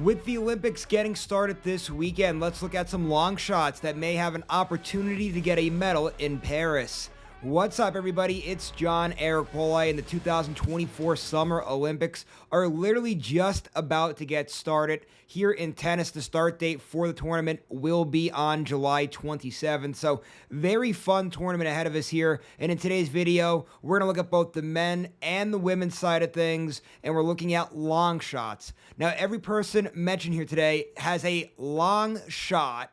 With the Olympics getting started this weekend, let's look at some long shots that may have an opportunity to get a medal in Paris. What's up, everybody? It's John Eric Polai, and the 2024 Summer Olympics are literally just about to get started. Here in tennis, the start date for the tournament will be on July 27th, so very fun tournament ahead of us here. And in today's video, we're going to look at both the men and the women's side of things, and we're looking at long shots. Now, every person mentioned here today has a long shot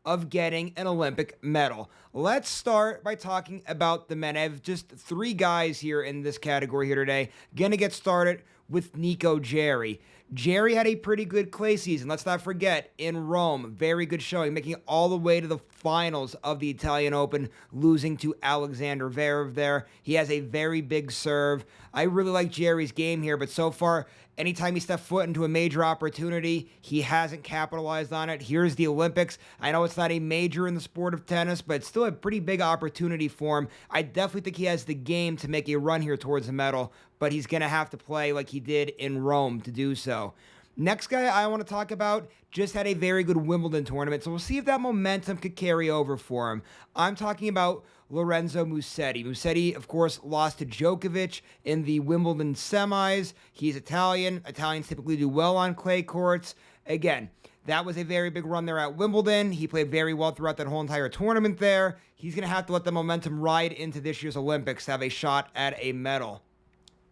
of getting an Olympic medal. Let's start by talking about the men. I have just three guys here in this category here today. Gonna get started with Nico Jarry. Jarry had a pretty good clay season. Let's not forget, in Rome, very good showing, making it all the way to the finals of the Italian Open, losing to Alexander Zverev there. He has a very big serve. I really like Jarry's game here, but so far, anytime he stepped foot into a major opportunity, he hasn't capitalized on it. Here's the Olympics. I know it's not a major in the sport of tennis, but it's still a pretty big opportunity for him. I definitely think he has the game to make a run here towards a medal, but he's going to have to play like he did in Rome to do so. Next guy I want to talk about just had a very good Wimbledon tournament, so we'll see if that momentum could carry over for him. I'm talking about Lorenzo Musetti. Musetti, of course, lost to Djokovic in the Wimbledon semis. He's Italian. Italians typically do well on clay courts. Again, that was a very big run there at Wimbledon. He played very well throughout that whole entire tournament there. He's going to have to let the momentum ride into this year's Olympics to have a shot at a medal.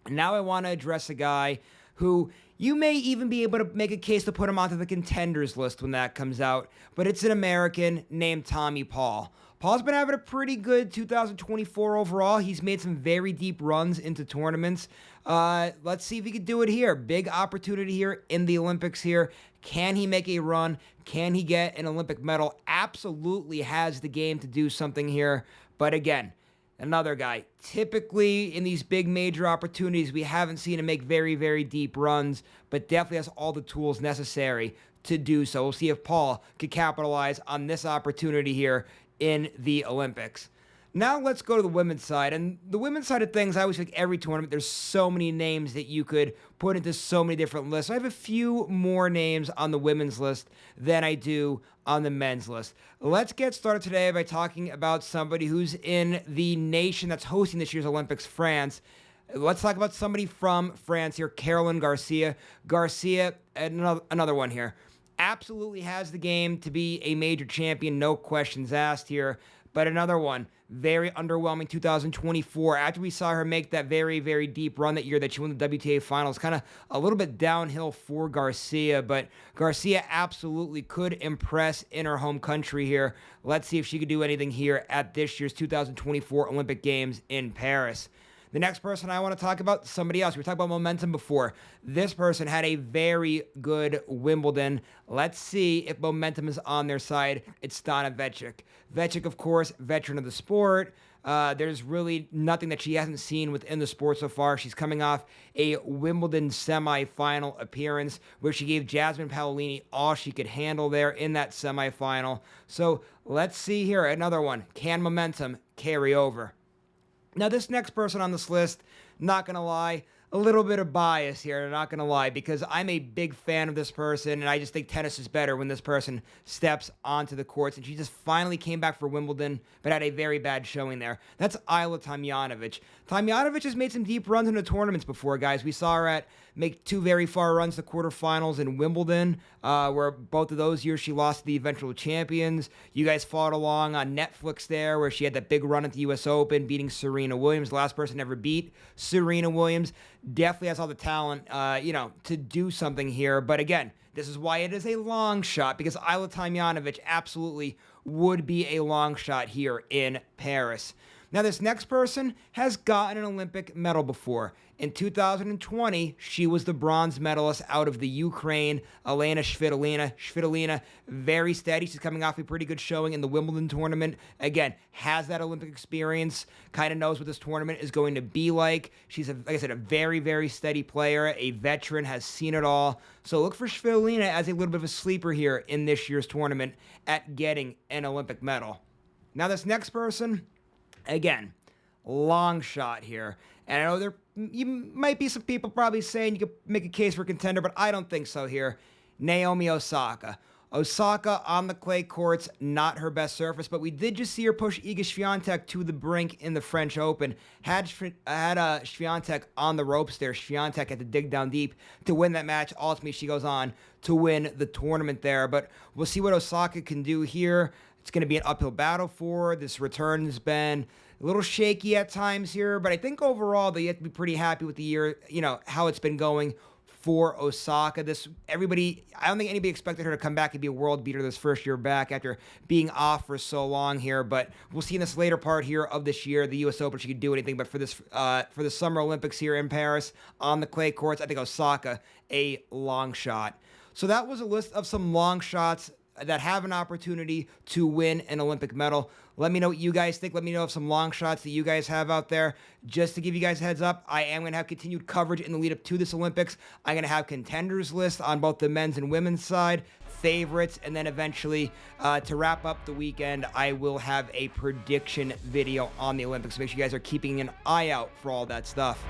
Now I want to address a guy who you may even be able to make a case to put him onto the contenders list when that comes out, but it's an American named Tommy Paul. Paul's been having a pretty good 2024 overall. He's made some very deep runs into tournaments. Let's see if he can do it here. Big opportunity here in the Olympics here. Can he make a run? Can he get an Olympic medal? Absolutely has the game to do something here. But again, another guy. Typically, in these big major opportunities, we haven't seen him make very, very deep runs, but definitely has all the tools necessary to do so. We'll see if Paul could capitalize on this opportunity here in the Olympics. Now let's go to the women's side. And the women's side of things, I always think every tournament, there's so many names that you could put into so many different lists. I have a few more names on the women's list than I do on the men's list. Let's get started today by talking about somebody who's in the nation that's hosting this year's Olympics, France. Let's talk about somebody from France here, Caroline Garcia. Garcia, another one here. Absolutely has the game to be a major champion, no questions asked here. But another one, very underwhelming 2024. After we saw her make that very, very deep run that year that she won the WTA finals, kind of a little bit downhill for Garcia, but Garcia absolutely could impress in her home country here. Let's see if she could do anything here at this year's 2024 Olympic Games in Paris. The next person I want to talk about, somebody else. We were talking about momentum before. This person had a very good Wimbledon. Let's see if momentum is on their side. It's Stana Vekic. Vekic, of course, veteran of the sport. There's really nothing that she hasn't seen within the sport so far. She's coming off a Wimbledon semifinal appearance where she gave Jasmine Paolini all she could handle there in that semifinal. So let's see here. Another one. Can momentum carry over? Now, this next person on this list, not going to lie, a little bit of bias here, not going to lie, because I'm a big fan of this person, and I just think tennis is better when this person steps onto the courts, and she just finally came back for Wimbledon, but had a very bad showing there. That's Ajla Tomljanovic. Tomljanovic has made some deep runs into tournaments before, guys. We saw her make two very far runs to quarterfinals in Wimbledon, where both of those years she lost to the eventual champions. You guys followed along on Netflix there, where she had that big run at the U.S. Open, beating Serena Williams, the last person ever beat Serena Williams. Definitely has all the talent, to do something here. But again, this is why it is a long shot, because Ajla Tomljanovic absolutely would be a long shot here in Paris. Now, this next person has gotten an Olympic medal before. In 2020, she was the bronze medalist out of the Ukraine, Elena Svitolina. Svitolina, very steady. She's coming off a pretty good showing in the Wimbledon tournament. Again, has that Olympic experience, kind of knows what this tournament is going to be like. She's, like I said, a very, very steady player, a veteran, has seen it all. So look for Svitolina as a little bit of a sleeper here in this year's tournament at getting an Olympic medal. Now, this next person, again, long shot here. And I know you might be some people probably saying you could make a case for contender, but I don't think so here. Naomi Osaka. Osaka on the clay courts, not her best surface, but we did just see her push Iga Swiatek to the brink in the French Open. Had Swiatek on the ropes there. Swiatek had to dig down deep to win that match. Ultimately, she goes on to win the tournament there, but we'll see what Osaka can do here. It's going to be an uphill battle for her. This return has been a little shaky at times here, but I think overall they have to be pretty happy with the year, how it's been going for Osaka. I don't think anybody expected her to come back and be a world beater this first year back after being off for so long here, but we'll see in this later part here of this year, the US Open, she could do anything, but for the Summer Olympics here in Paris on the clay courts, I think Osaka, a long shot. So that was a list of some long shots that have an opportunity to win an Olympic medal. Let me know what you guys think. Let me know of some long shots that you guys have out there. Just to give you guys a heads up, I am going to have continued coverage in the lead up to this Olympics. I'm going to have contenders list on both the men's and women's side, favorites, and then eventually to wrap up the weekend, I will have a prediction video on the Olympics. So make sure you guys are keeping an eye out for all that stuff.